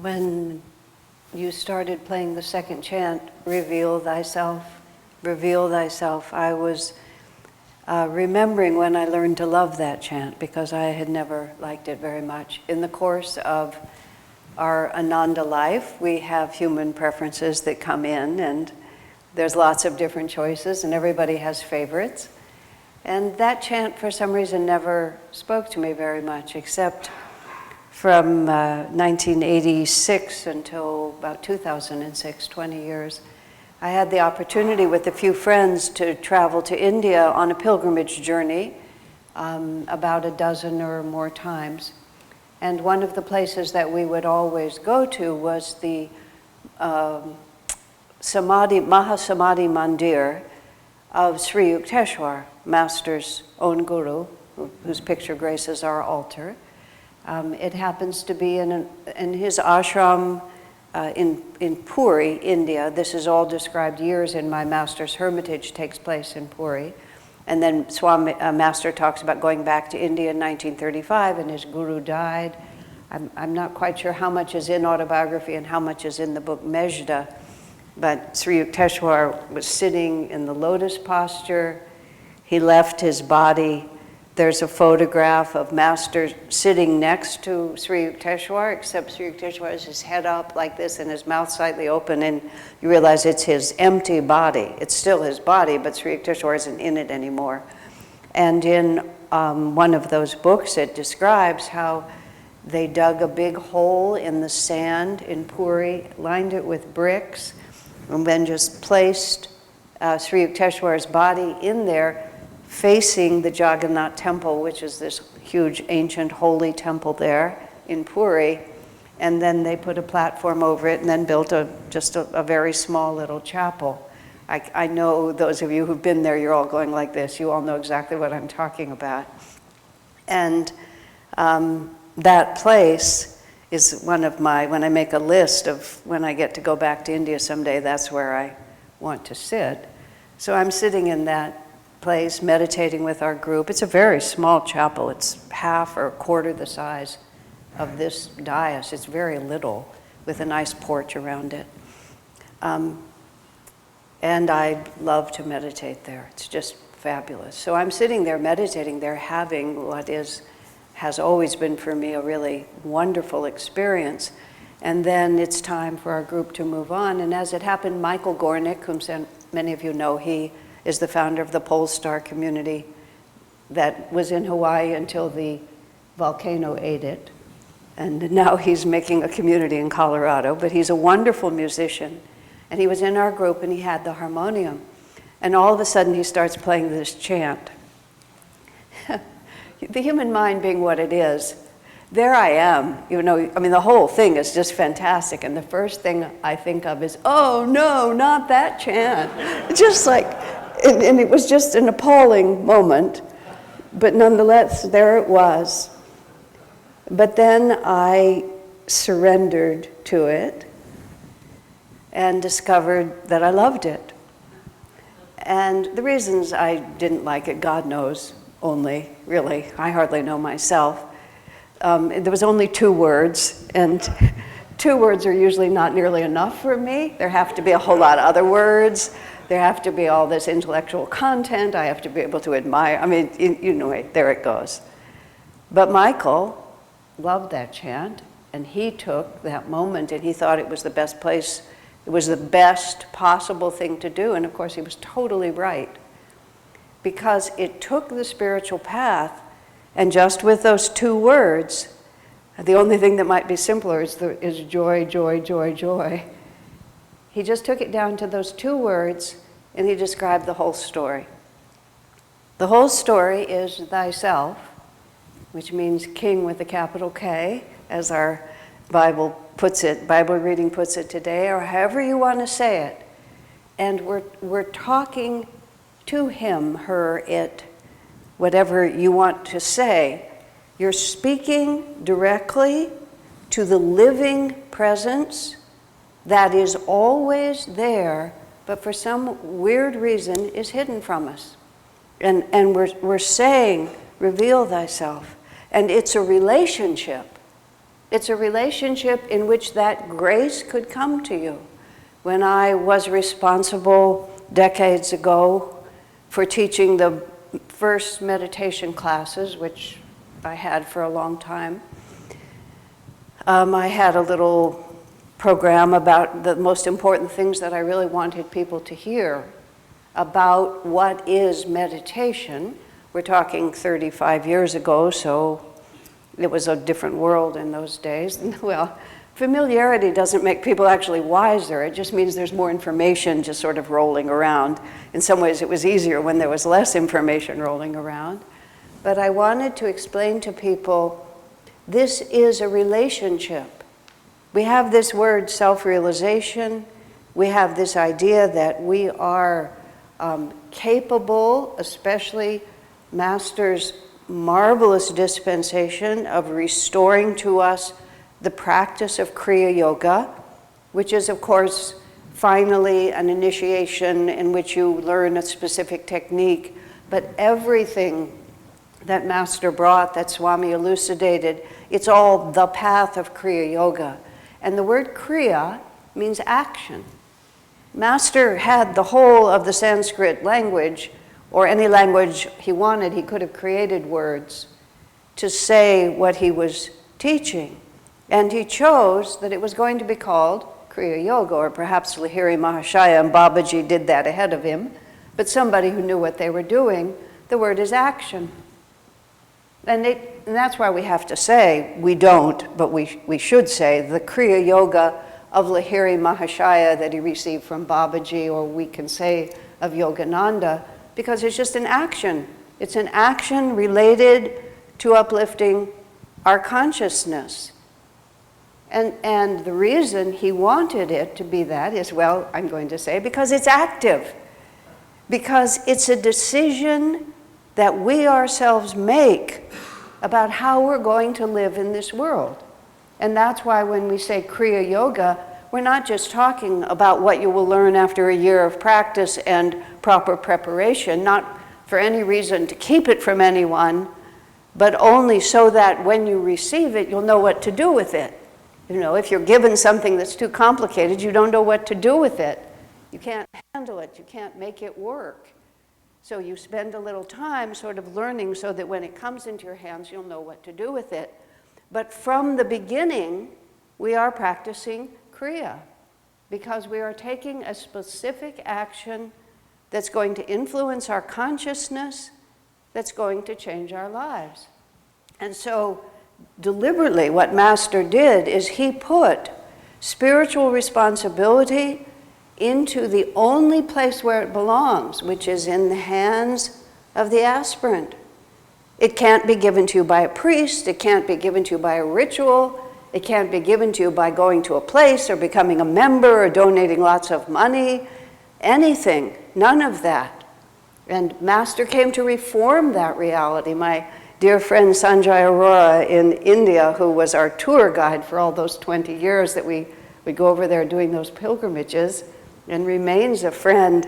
When you started playing the second chant, reveal thyself, I was remembering when I learned to love that chant, because I had never liked it very much. In the course of our Ananda life, we have human preferences that come in, and there's lots of different choices, and everybody has favorites. And that chant, for some reason, never spoke to me very much, except from 1986 until about 2006, 20 years. I had the opportunity with a few friends to travel to India on a pilgrimage journey about a dozen or more times. And one of the places that we would always go to was the Mahasamadhi Mandir of Sri Yukteswar, Master's own guru, whose picture graces our altar. It happens to be in his ashram in Puri, India. This is all described years in my Master's hermitage, takes place in Puri. And then Master talks about going back to India in 1935, and his guru died. I'm not quite sure how much is in autobiography and how much is in the book Mejda, but Sri Yukteswar was sitting in the lotus posture. He left his body. There's a photograph of Master sitting next to Sri Yukteswar, except Sri Yukteswar has his head up like this and his mouth slightly open, and you realize it's his empty body. It's still his body, but Sri Yukteswar isn't in it anymore. And in one of those books, it describes how they dug a big hole in the sand in Puri, lined it with bricks, and then just placed Sri Yukteswar's body in there, facing the Jagannath temple, which is this huge ancient holy temple there in Puri. And then they put a platform over it and then built just a very small little chapel. I know those of you who've been there, you're all going like this. You all know exactly what I'm talking about. And that place is one of my, when I make a list of when I get to go back to India someday, that's where I want to sit. So I'm sitting in that place, meditating with our group. It's a very small chapel. It's half or a quarter the size of this dais. It's very little, with a nice porch around it. And I love to meditate there. It's just fabulous. So I'm sitting there meditating there, having what has always been for me a really wonderful experience. And then it's time for our group to move on. And as it happened, Michael Gornick, whom many of you know, he is the founder of the Pole Star community that was in Hawaii until the volcano ate it. And now he's making a community in Colorado, but he's a wonderful musician. And he was in our group and he had the harmonium. And all of a sudden he starts playing this chant. The human mind being what it is, there I am, the whole thing is just fantastic. And the first thing I think of is, oh no, not that chant. Just like, and it was just an appalling moment, but nonetheless, there it was. But then I surrendered to it and discovered that I loved it. And the reasons I didn't like it, God knows only, really. I hardly know myself. There was only 2 words, and 2 words are usually not nearly enough for me. There have to be a whole lot of other words. There have to be all this intellectual content. I have to be able to admire. There it goes. But Michael loved that chant, and he took that moment, and he thought it was the best place. It was the best possible thing to do, and of course he was totally right, because it took the spiritual path, and just with those 2 words, the only thing that might be simpler is joy, joy, joy, joy. He just took it down to those 2 words, and he described the whole story. The whole story is thyself, which means king with a capital K, as our Bible puts it, Bible reading puts it today, or however you want to say it. And we're talking to him, her, it, whatever you want to say. You're speaking directly to the living presence that is always there, but for some weird reason is hidden from us. And we're saying, reveal thyself. And it's a relationship. It's a relationship in which that grace could come to you. When I was responsible decades ago for teaching the first meditation classes, which I had for a long time, I had a little program about the most important things that I really wanted people to hear about what is meditation. We're talking 35 years ago, so it was a different world in those days. Well, familiarity doesn't make people actually wiser. It just means there's more information just sort of rolling around. In some ways, it was easier when there was less information rolling around. But I wanted to explain to people, this is a relationship. We have this word self-realization. We have this idea that we are capable, especially Master's marvelous dispensation of restoring to us the practice of Kriya Yoga, which is, of course, finally an initiation in which you learn a specific technique. But everything that Master brought, that Swami elucidated, it's all the path of Kriya Yoga. And the word Kriya means action. Master had the whole of the Sanskrit language, or any language he wanted. He could have created words to say what he was teaching. And he chose that it was going to be called Kriya Yoga, or perhaps Lahiri Mahashaya and Babaji did that ahead of him, but somebody who knew what they were doing. The word is action. And that's why we have to say, we don't, but we should say, the Kriya Yoga of Lahiri Mahashaya that he received from Babaji, or we can say of Yogananda, because it's just an action. It's an action related to uplifting our consciousness. And the reason he wanted it to be that is, well, I'm going to say, because it's active. Because it's a decision that we ourselves make about how we're going to live in this world. And that's why when we say Kriya Yoga, we're not just talking about what you will learn after a year of practice and proper preparation, not for any reason to keep it from anyone, but only so that when you receive it, you'll know what to do with it. You know, if you're given something that's too complicated, you don't know what to do with it. You can't handle it. You can't make it work. So you spend a little time sort of learning so that when it comes into your hands, you'll know what to do with it. But from the beginning, we are practicing Kriya, because we are taking a specific action that's going to influence our consciousness, that's going to change our lives. And so deliberately what Master did is he put spiritual responsibility into the only place where it belongs, which is in the hands of the aspirant. It can't be given to you by a priest, it can't be given to you by a ritual, it can't be given to you by going to a place or becoming a member or donating lots of money, anything, none of that. And Master came to reform that reality. My dear friend Sanjay Arora in India, who was our tour guide for all those 20 years that we go over there doing those pilgrimages, and remains a friend,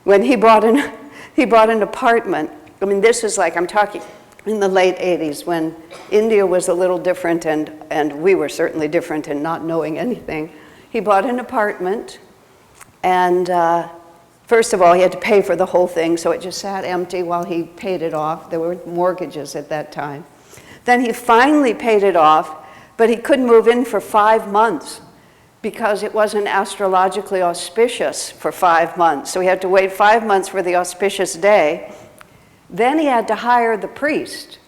when he bought an apartment. I mean, this is like, I'm talking in the late 80s, when India was a little different, and we were certainly different in not knowing anything. He bought an apartment, and first of all, he had to pay for the whole thing, so it just sat empty while he paid it off. There were mortgages at that time. Then he finally paid it off, but he couldn't move in for 5 months because it wasn't astrologically auspicious for 5 months. So he had to wait 5 months for the auspicious day. Then he had to hire the priest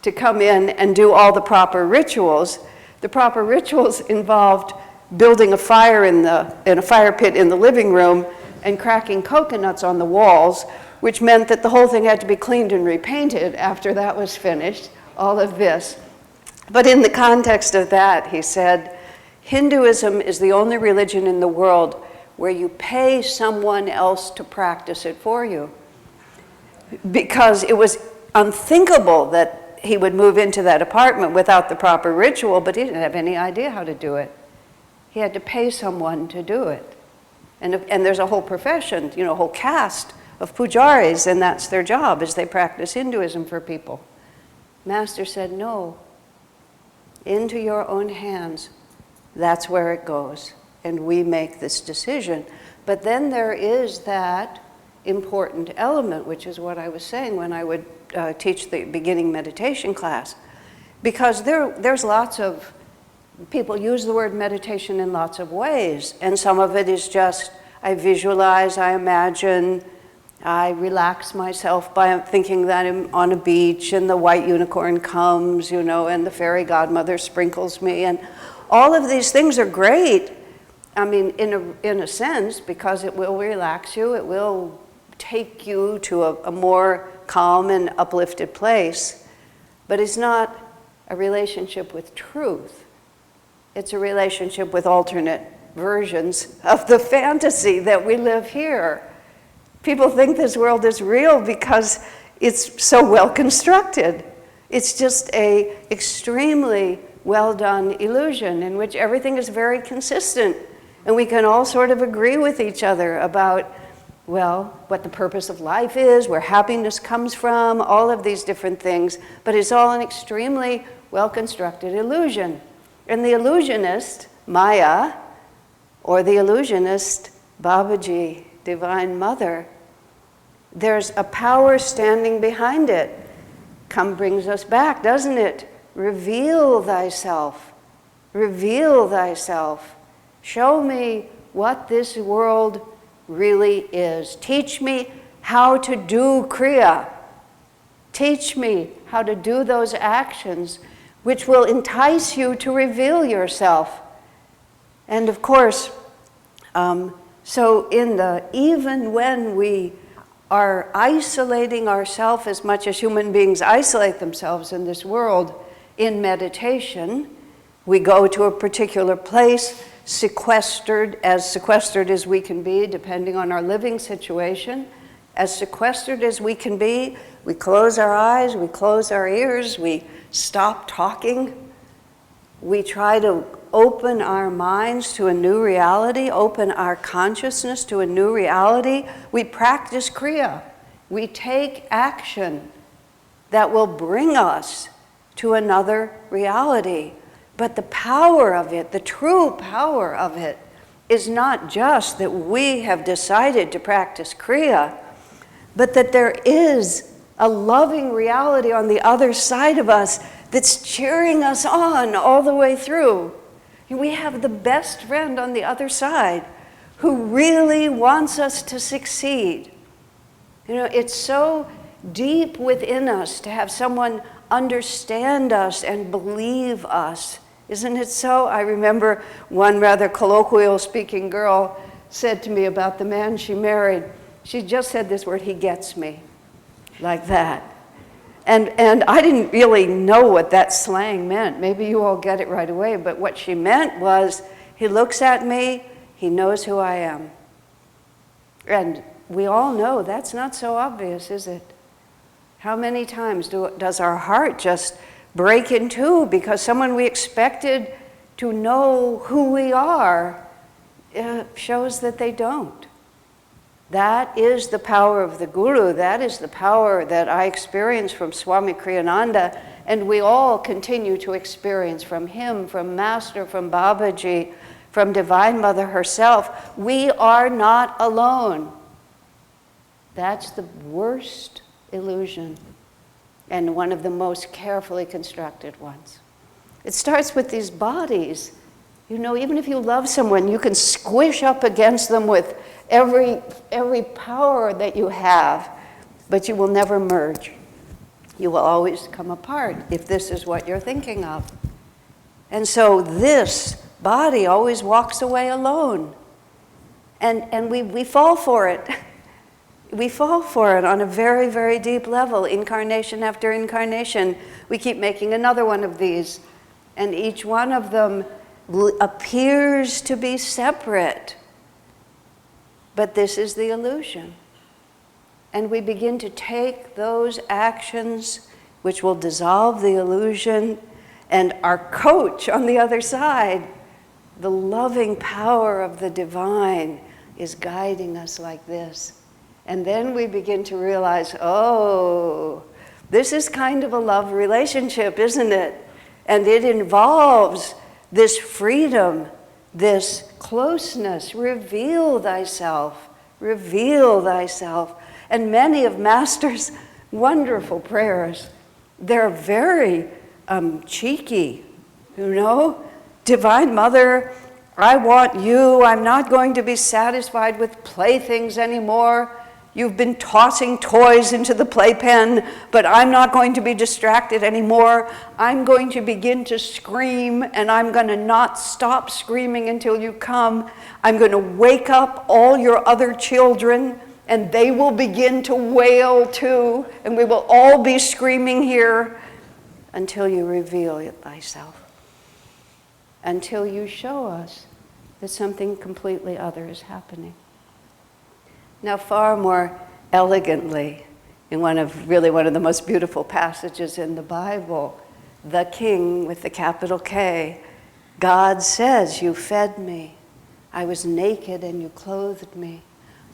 to come in and do all the proper rituals. The proper rituals involved building a fire in a fire pit in the living room and cracking coconuts on the walls, which meant that the whole thing had to be cleaned and repainted after that was finished, all of this. But in the context of that, he said, Hinduism is the only religion in the world where you pay someone else to practice it for you. Because it was unthinkable that he would move into that apartment without the proper ritual, but he didn't have any idea how to do it. He had to pay someone to do it. And there's a whole profession, you know, a whole caste of pujaris, and that's their job, is they practice Hinduism for people. Master said, no, into your own hands, that's where it goes. And we make this decision. But then there is that important element, which is what I was saying when I would teach the beginning meditation class. Because there's lots of, people use the word meditation in lots of ways. And some of it is just, I visualize, I imagine, I relax myself by thinking that I'm on a beach and the white unicorn comes, you know, and the fairy godmother sprinkles me. And all of these things are great. I mean, in a sense, because it will relax you, it will take you to a more calm and uplifted place. But it's not a relationship with truth. It's a relationship with alternate versions of the fantasy that we live here. People think this world is real because it's so well constructed. It's just an extremely well done illusion in which everything is very consistent. And we can all sort of agree with each other about, well, what the purpose of life is, where happiness comes from, all of these different things. But it's all an extremely well-constructed illusion. And the illusionist, Maya, or the illusionist, Babaji, Divine Mother, there's a power standing behind it. Come brings us back, doesn't it? Reveal thyself. Reveal thyself. Show me what this world really is. Teach me how to do Kriya. Teach me how to do those actions which will entice you to reveal yourself. And of course, so even when we are isolating ourselves as much as human beings isolate themselves in this world, in meditation, we go to a particular place, sequestered as we can be, depending on our living situation, as sequestered as we can be. We close our eyes, we close our ears, we stop talking. We try to open our minds to a new reality, open our consciousness to a new reality. We practice Kriya. We take action that will bring us to another reality. But the power of it, the true power of it, is not just that we have decided to practice Kriya, but that there is a loving reality on the other side of us that's cheering us on all the way through. We have the best friend on the other side who really wants us to succeed. You know, it's so deep within us to have someone understand us and believe us. Isn't it so? I remember one rather colloquial speaking girl said to me about the man she married. She just said this word, "He gets me," like that. And I didn't really know what that slang meant. Maybe you all get it right away, but what she meant was, he looks at me, he knows who I am. And we all know that's not so obvious, is it? How many times does our heart just break in two because someone we expected to know who we are shows that they don't? That is the power of the Guru. That is the power that I experienced from Swami Kriyananda, and we all continue to experience from him, from Master, from Babaji, from Divine Mother herself. We are not alone. That's the worst illusion, and one of the most carefully constructed ones. It starts with these bodies. You know, even if you love someone, you can squish up against them with every power that you have, but you will never merge. You will always come apart if this is what you're thinking of. And so this body always walks away alone. And we fall for it. We fall for it on a very, very deep level, incarnation after incarnation. We keep making another one of these, and each one of them appears to be separate. But this is the illusion. And we begin to take those actions which will dissolve the illusion, and our coach on the other side, the loving power of the divine, is guiding us like this. And then we begin to realize, oh, this is kind of a love relationship, isn't it? And it involves this freedom, this closeness. Reveal thyself, reveal thyself. And many of Master's wonderful prayers, they're very cheeky, you know? Divine Mother, I want you. I'm not going to be satisfied with playthings anymore. You've been tossing toys into the playpen, but I'm not going to be distracted anymore. I'm going to begin to scream, and I'm going to not stop screaming until you come. I'm going to wake up all your other children, and they will begin to wail too, and we will all be screaming here until you reveal it thyself, until you show us that something completely other is happening. Now, far more elegantly, in one of the most beautiful passages in the Bible, the King with the capital K, God says, you fed me. I was naked and you clothed me.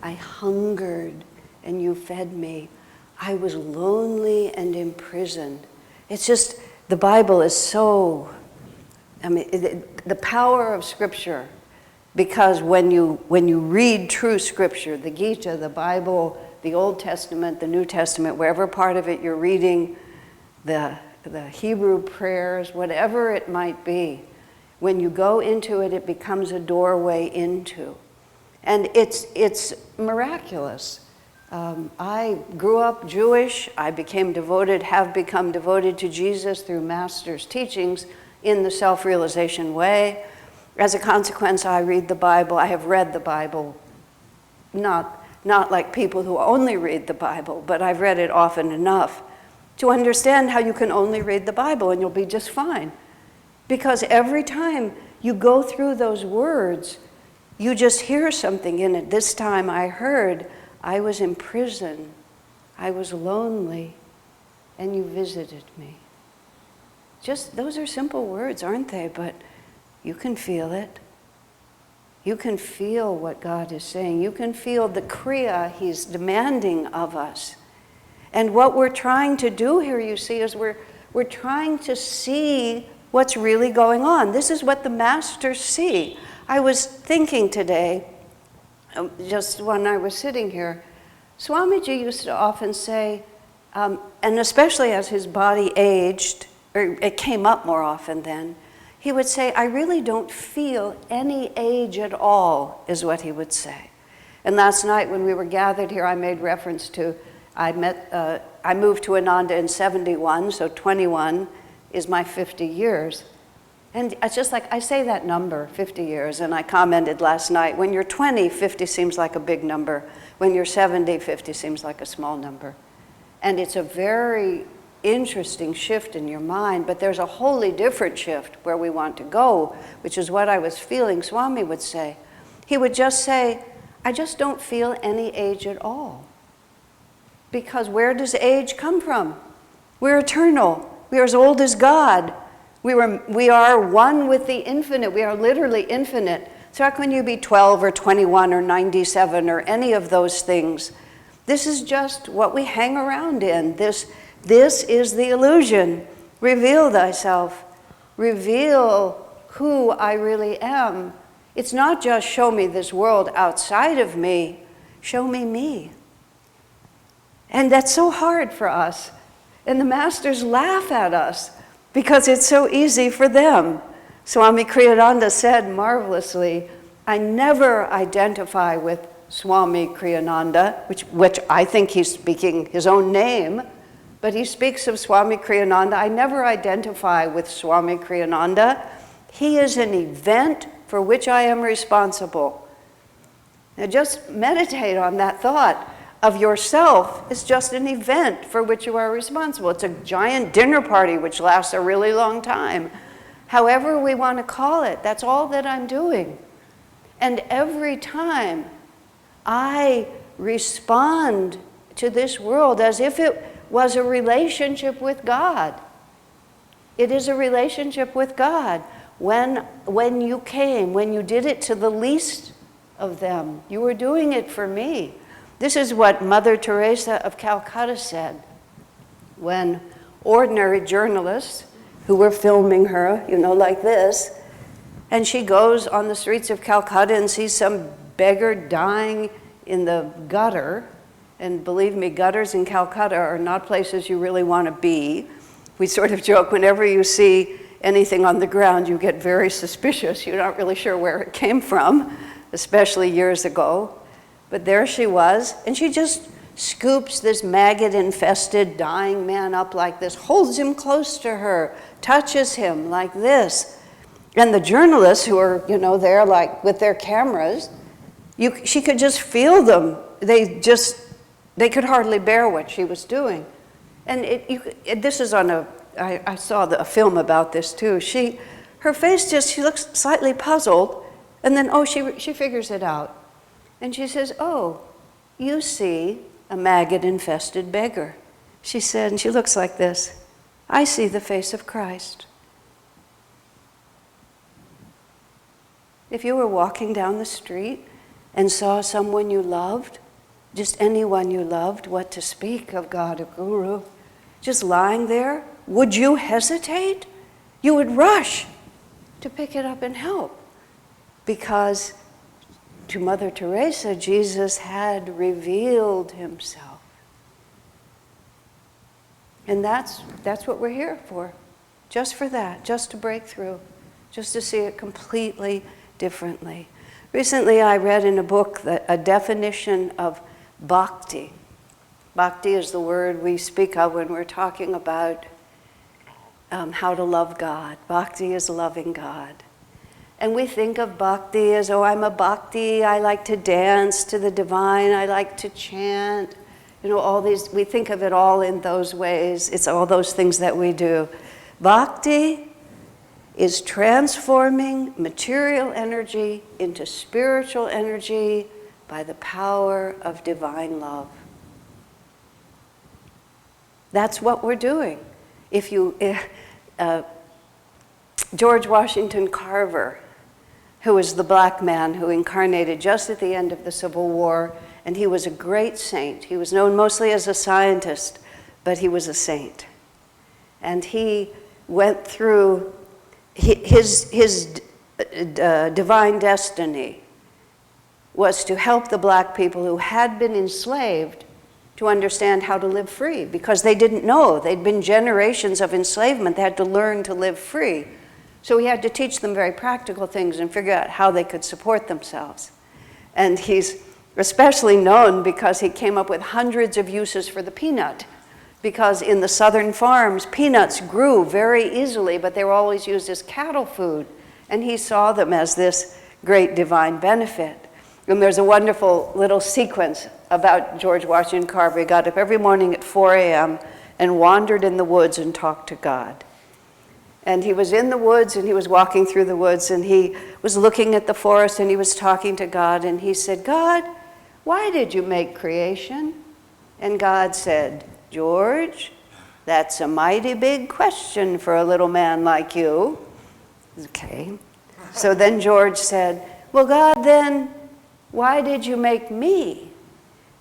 I hungered and you fed me. I was lonely and imprisoned. It's just, the Bible is so, the power of Scripture. Because when you read true Scripture, the Gita, the Bible, the Old Testament, the New Testament, wherever part of it you're reading, the Hebrew prayers, whatever it might be, when you go into it, it becomes a doorway into. And it's miraculous. I grew up Jewish. I have become devoted to Jesus through Master's teachings in the self-realization way. As a consequence, I read the Bible. I have read the Bible, not like people who only read the Bible, but I've read it often enough to understand how you can only read the Bible and you'll be just fine. Because every time you go through those words, you just hear something in it. This time I heard, I was in prison, I was lonely, and you visited me. Just, those are simple words, aren't they? But you can feel it. You can feel what God is saying. You can feel the kriya He's demanding of us. And what we're trying to do here, you see, is we're trying to see what's really going on. This is what the Masters see. I was thinking today, just when I was sitting here, Swamiji used to often say, and especially as his body aged, or it came up more often then, he would say, I really don't feel any age at all, is what he would say. And last night when we were gathered here, I made reference to, I moved to Ananda in 71, so 21 is my 50 years. And it's just like, I say that number, 50 years, and I commented last night, when you're 20, 50 seems like a big number. When you're 70, 50 seems like a small number. And it's a very interesting shift in your mind, but there's a wholly different shift where we want to go, which is what I was feeling Swami would say. He would just say, I just don't feel any age at all. Because where does age come from? We're eternal. We are as old as God. We are one with the infinite. We are literally infinite. So how can you be 12 or 21 or 97 or any of those things? This is just what we hang around in. This is the illusion. Reveal thyself. Reveal who I really am. It's not just show me this world outside of me. Show me me. And that's so hard for us. And the Masters laugh at us because it's so easy for them. Swami Kriyananda said marvelously, I never identify with Swami Kriyananda, which I think he's speaking his own name, but he speaks of Swami Kriyananda. I never identify with Swami Kriyananda. He is an event for which I am responsible. Now just meditate on that thought of yourself is just an event for which you are responsible. It's a giant dinner party which lasts a really long time. However we want to call it, that's all that I'm doing. And every time I respond to this world as if it was a relationship with God. It is a relationship with God. When you came, when you did it to the least of them, you were doing it for me. This is what Mother Teresa of Calcutta said when ordinary journalists who were filming her, like this. And she goes on the streets of Calcutta and sees some beggar dying in the gutter. And believe me, gutters in Calcutta are not places you really want to be. We sort of joke, whenever you see anything on the ground, you get very suspicious. You're not really sure where it came from, especially years ago. But there she was, and she just scoops this maggot-infested, dying man up like this, holds him close to her, touches him like this. And the journalists who are, there like with their cameras, she could just feel them. They could hardly bear what she was doing. And this is on I saw a film about this too. Her face she looks slightly puzzled, and then, she figures it out. And she says, "Oh, you see a maggot-infested beggar." She said, and she looks like this, "I see the face of Christ." If you were walking down the street and saw someone you loved, just anyone you loved, what to speak of God or Guru, just lying there, would you hesitate? You would rush to pick it up and help. Because to Mother Teresa, Jesus had revealed himself. And that's what we're here for. Just for that, just to break through, just to see it completely differently. Recently I read in a book a definition of bhakti. Bhakti is the word we speak of when we're talking about how to love God. Bhakti is loving God. And we think of bhakti as, I'm a bhakti, I like to dance to the divine, I like to chant. All these, we think of it all in those ways. It's all those things that we do. Bhakti is transforming material energy into spiritual energy by the power of divine love. That's what we're doing. George Washington Carver, who was the black man who incarnated just at the end of the Civil War, and he was a great saint. He was known mostly as a scientist, but he was a saint. And he went through his divine destiny was to help the black people who had been enslaved to understand how to live free, because they didn't know. They'd been generations of enslavement. They had to learn to live free. So he had to teach them very practical things and figure out how they could support themselves. And he's especially known because he came up with hundreds of uses for the peanut, because in the southern farms, peanuts grew very easily, but they were always used as cattle food. And he saw them as this great divine benefit. And there's a wonderful little sequence about George Washington Carver. He got up every morning at 4 a.m. and wandered in the woods and talked to God. And he was in the woods, and he was walking through the woods, and he was looking at the forest, and he was talking to God, and he said, "God, why did you make creation?" And God said, "George, that's a mighty big question for a little man like you." Okay. So then George said, "Well, God, then why did you make me?"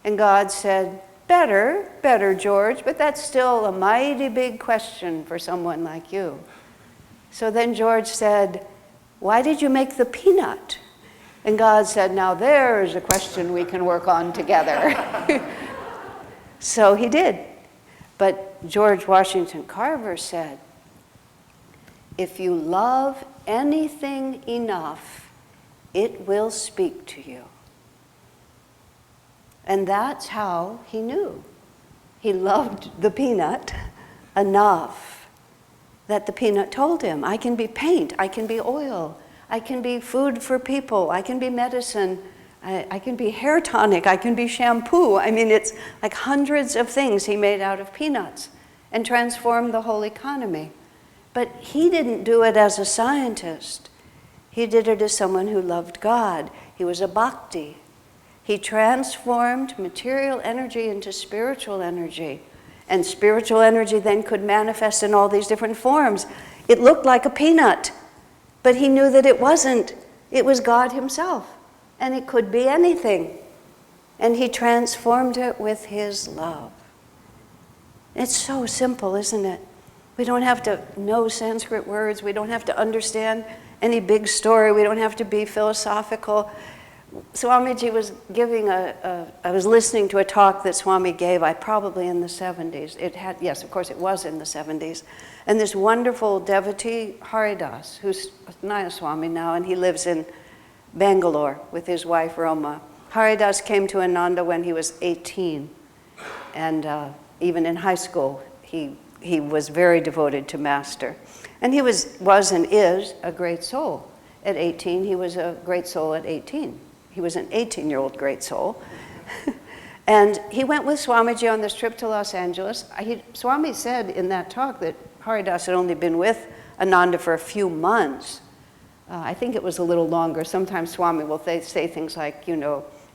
And God said, better, George, but that's still a mighty big question for someone like you." So then George said, "Why did you make the peanut?" And God said, "Now there's a question we can work on together." So he did. But George Washington Carver said, "If you love anything enough, it will speak to you." And that's how he knew. He loved the peanut enough that the peanut told him, I can be paint, I can be oil, I can be food for people, I can be medicine, I can be hair tonic, I can be shampoo. I mean, it's like hundreds of things he made out of peanuts and transformed the whole economy. But he didn't do it as a scientist. He did it as someone who loved God. He was a bhakti. He transformed material energy into spiritual energy. And spiritual energy then could manifest in all these different forms. It looked like a peanut, but he knew that it wasn't. It was God himself. And it could be anything. And he transformed it with his love. It's so simple, isn't it? We don't have to know Sanskrit words. We don't have to understand any big story. We don't have to be philosophical. Swamiji was giving I was listening to a talk that Swami gave, probably in the 70s. Yes, of course it was in the 70s. And this wonderful devotee, Haridas, who's Naya Swami now, and he lives in Bangalore with his wife, Roma. Haridas came to Ananda when he was 18. And even in high school, he was very devoted to Master. And he was and is a great soul. At 18, he was a great soul at 18. He was an 18-year-old great soul. And he went with Swamiji on this trip to Los Angeles. Swami said in that talk that Haridas had only been with Ananda for a few months. I think it was a little longer. Sometimes Swami will say things like,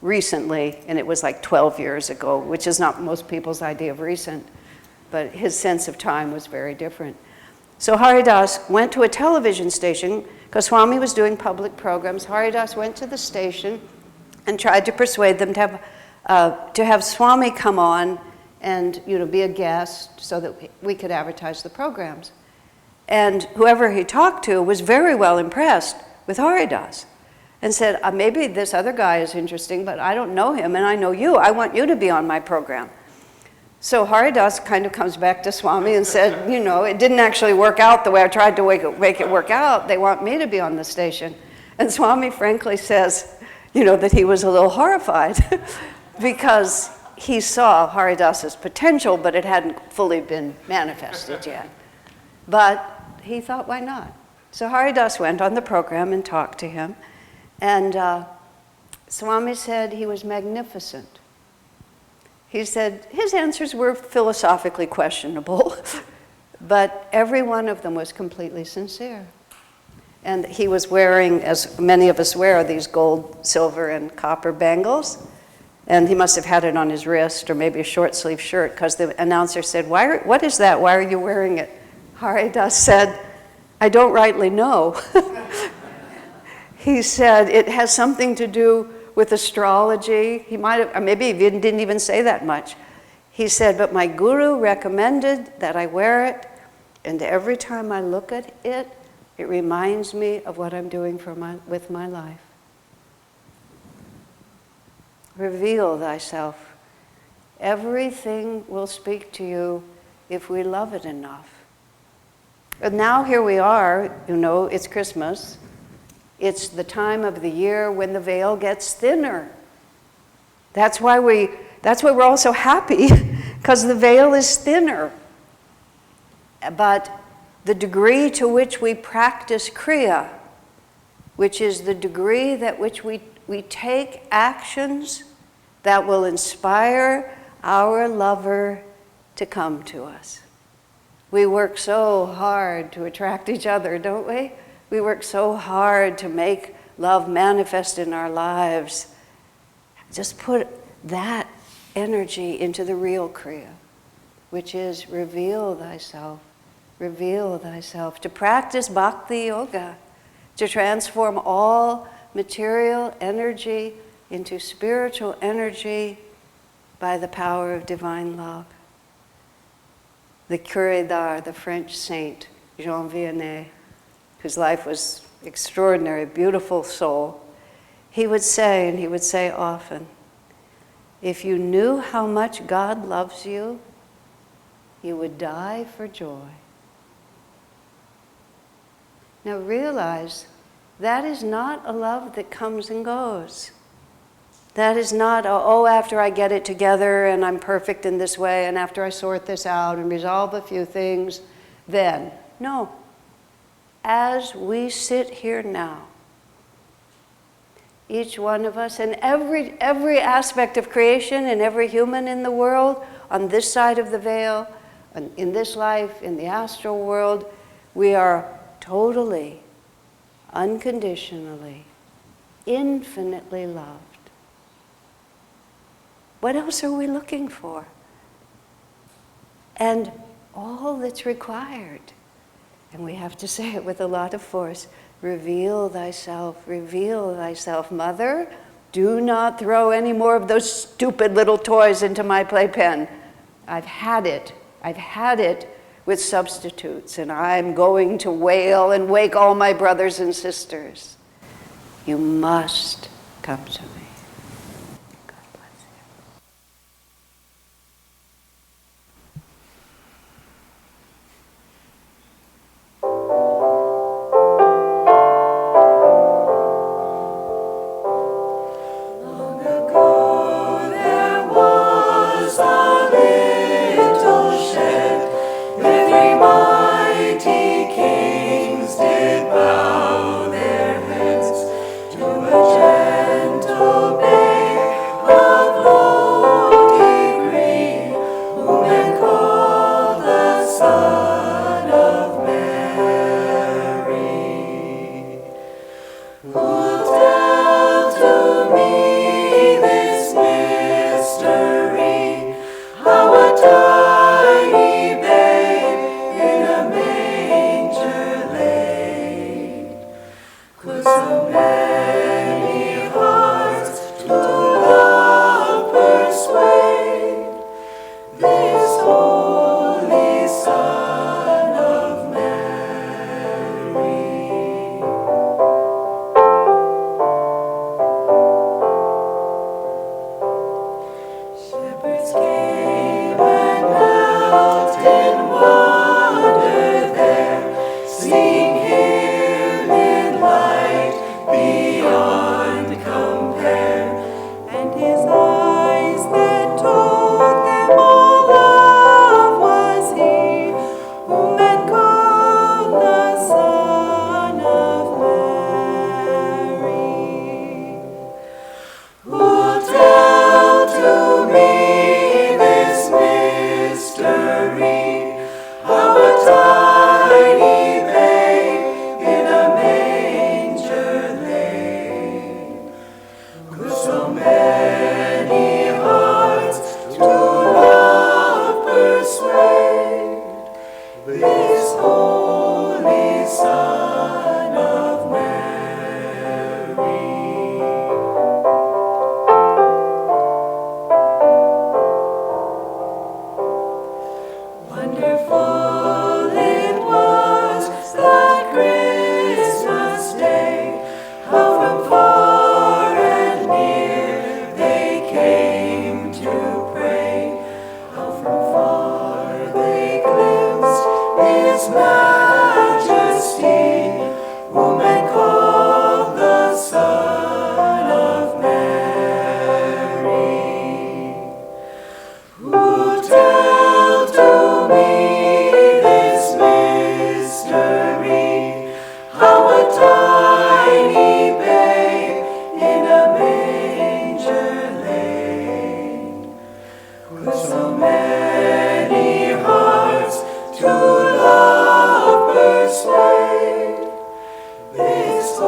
recently, and it was like 12 years ago, which is not most people's idea of recent, but his sense of time was very different. So Haridas went to a television station, because Swami was doing public programs. Haridas went to the station and tried to persuade them to have Swami come on and be a guest so that we could advertise the programs. And whoever he talked to was very well impressed with Haridas and said, maybe this other guy is interesting, but I don't know him and I know you. I want you to be on my program. So Haridas kind of comes back to Swami and said, it didn't actually work out the way I tried to make it work out. They want me to be on the station. And Swami frankly says, that he was a little horrified because he saw Haridas's potential, but it hadn't fully been manifested yet. But he thought, why not? So Haridas went on the program and talked to him. And Swami said he was magnificent. He said his answers were philosophically questionable, but every one of them was completely sincere. And he was wearing, as many of us wear, these gold, silver, and copper bangles. And he must have had it on his wrist or maybe a short sleeve shirt, because the announcer said, what is that? Why are you wearing it? Haridas said, I don't rightly know. He said it has something to do with astrology. He might have, or maybe he didn't even say that much. He said, but my guru recommended that I wear it, and every time I look at it, it reminds me of what I'm doing with my life. Reveal thyself. Everything will speak to you if we love it enough. But now here we are, it's Christmas. It's the time of the year when the veil gets thinner. That's why we're all so happy, because the veil is thinner. But the degree to which we practice Kriya, which is the degree that which we take actions that will inspire our lover to come to us. We work so hard to attract each other, don't we? We work so hard to make love manifest in our lives. Just put that energy into the real Kriya, which is reveal thyself, to practice bhakti yoga, to transform all material energy into spiritual energy by the power of divine love. The curé d'art, the French saint, Jean Vianney, whose life was extraordinary, beautiful soul, he would say often, if you knew how much God loves you, you would die for joy. Now realize that is not a love that comes and goes. That is not, after I get it together and I'm perfect in this way, and after I sort this out and resolve a few things, then. No. As we sit here now, each one of us, and every aspect of creation and every human in the world, on this side of the veil, in this life, in the astral world, we are totally, unconditionally, infinitely loved. What else are we looking for? And all that's required, and we have to say it with a lot of force, reveal thyself, Mother. Do not throw any more of those stupid little toys into my playpen. I've had it with substitutes, and I'm going to wail and wake all my brothers and sisters. You must come to me. God bless you. This